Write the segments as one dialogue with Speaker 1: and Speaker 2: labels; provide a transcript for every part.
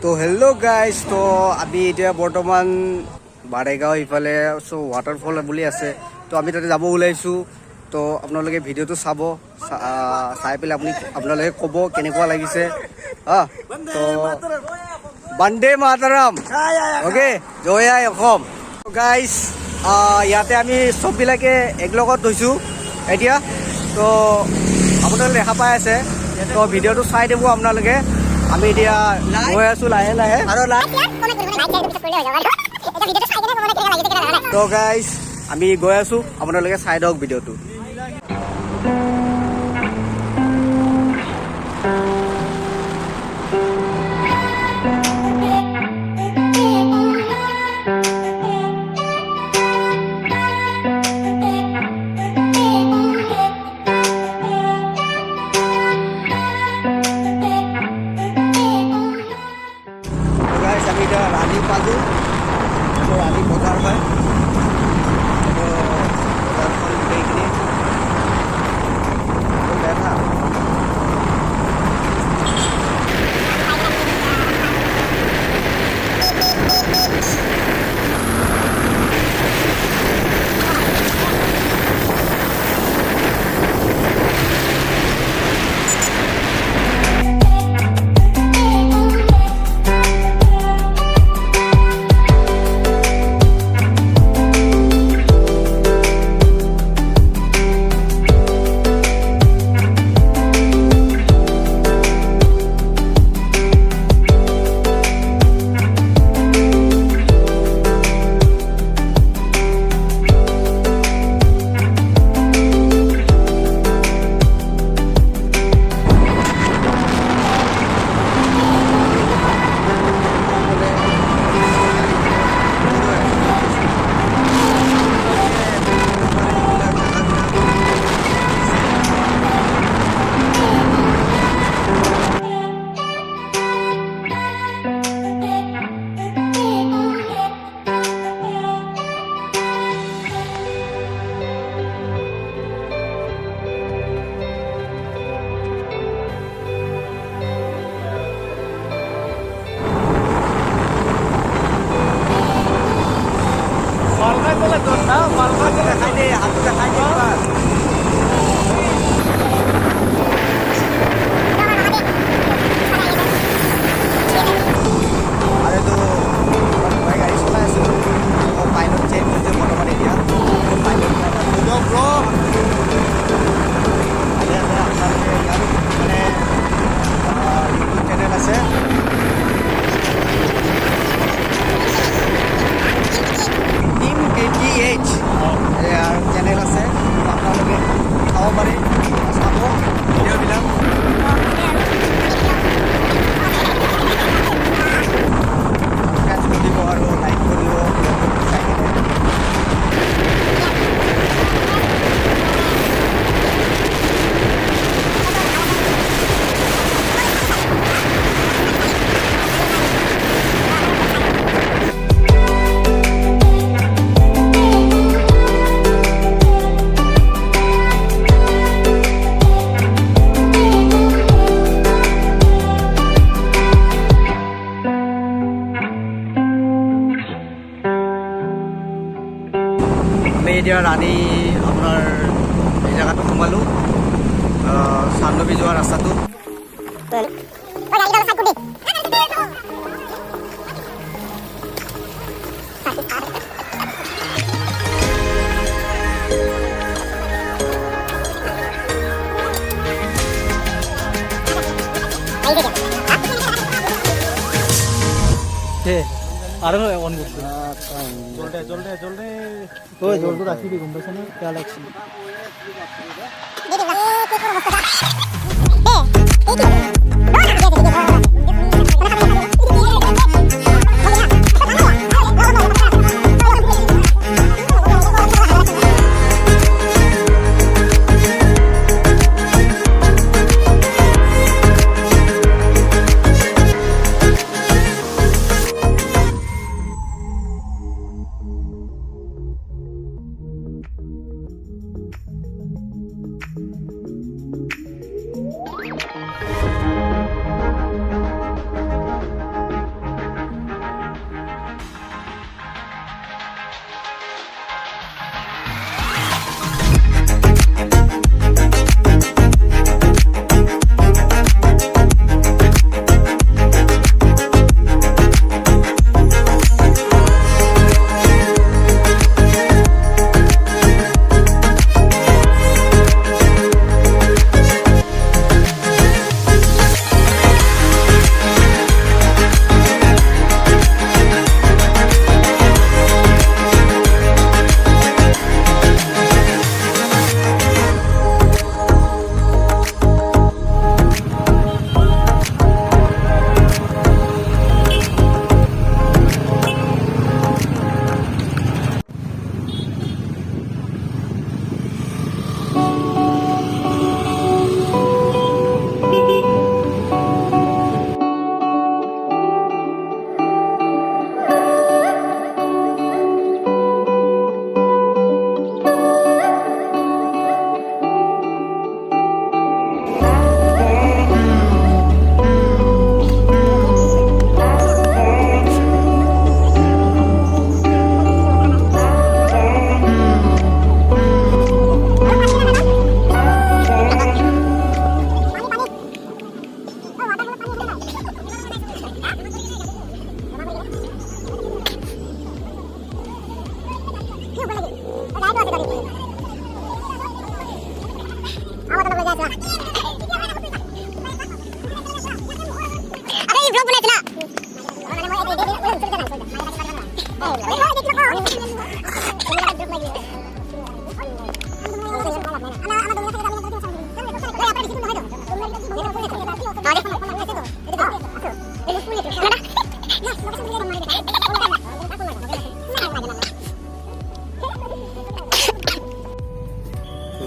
Speaker 1: তো hello' guys, তো আমি এতিয়া বৰ্তমান বাৰেগাঁও ইফালে ৱাটাৰফল বুলি আছে, তো আমি তাতে যাব ওলাইছোঁ। তো আপোনালোকে ভিডিঅ'টো চাব, চাই পেলাই আপোনালোকে ক'ব কেনেকুৱা লাগিছে। তো বন্দে মাতৰম, অ'কে, জয় আই অসম। গাইজ ইয়াতে আমি চববিলাকে একলগত হৈছোঁ এতিয়া। তো আপোনালোকে দেখা পাই আছে, তো ভিডিঅ'টো চাই দিব আপোনালোকে। আমি এতিয়া গৈ আছোঁ লাহে লাহে আৰু তো গাইজ আমি গৈ আছোঁ, আপোনালোকে চাই দিয়ক ভিডিঅ'টো। আমি এতিয়া ৰাণী পালোঁ, ৰাণী বজাৰ হয়। বজাৰখন গোটেইখিনি দেখা চেনেল আছে, আপোনালোকে চাব পাৰে, চাব ভিডিঅ'বিলাক। দিব আৰু লাইক কৰিব চাই কিনে। আমি এতিয়া ৰাণী আপোনাৰ এই জেগাটো সোমালোঁ, চান্দবী যোৱা ৰাস্তাটো।
Speaker 2: আৰু অন কৰিছোঁ জলদে তই জলটো ৰাখিবি, গম পাইছ নে? বেয়া লাগছে।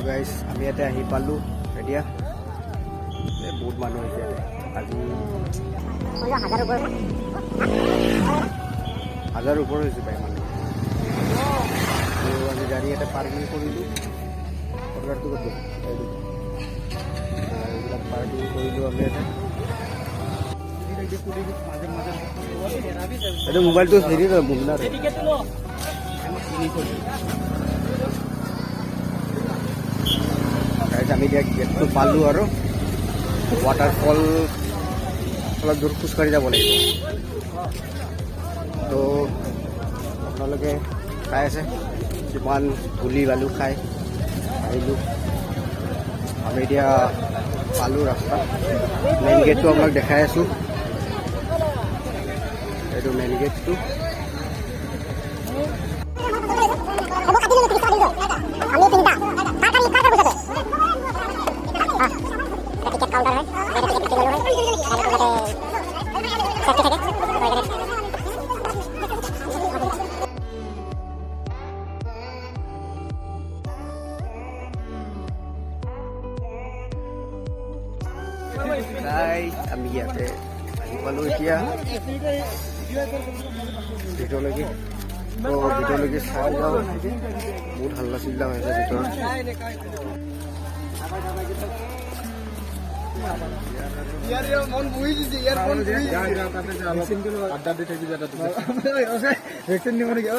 Speaker 1: গাইজ আমি ইয়াতে আহি পালোঁ এতিয়া বহুত মানুহ হৈছে ইয়াতে আজি 1000 ওপৰ হৈছে পাই মানুহ আমি গাড়ী এটা পাৰ্কিং কৰিলোঁ অৰ্ডাৰটো কৰিলোঁ এইবিলাক পাৰ্কিং কৰিলোঁ আমি ইয়াতে এইটো মোবাইলটো হেৰি মুন্নাৰ আমি এতিয়া গেটটো পালোঁ আৰু ৱাটাৰফল অলপ দূৰ খোজকাঢ়ি যাব লাগিব তো আপোনালোকে চাই আছে কিমান ধূলি বালু খাই আহিলোঁ আমি এতিয়া পালোঁ ৰাস্তা মেইন গেটটো আপোনাক দেখাই আছোঁ এইটো মেইন গেটটো আমি ইয়াতে আহি পালোঁ এতিয়া ভিতৰলৈকে তো ভিতৰলৈকে চাই যাওঁ বহুত হাল্লা চিল্লা হৈ আছে ভিতৰত মন বহি দিছে ইয়াৰ ফোন আড্ডা দি থাকি ভেকচিন দিব নেকি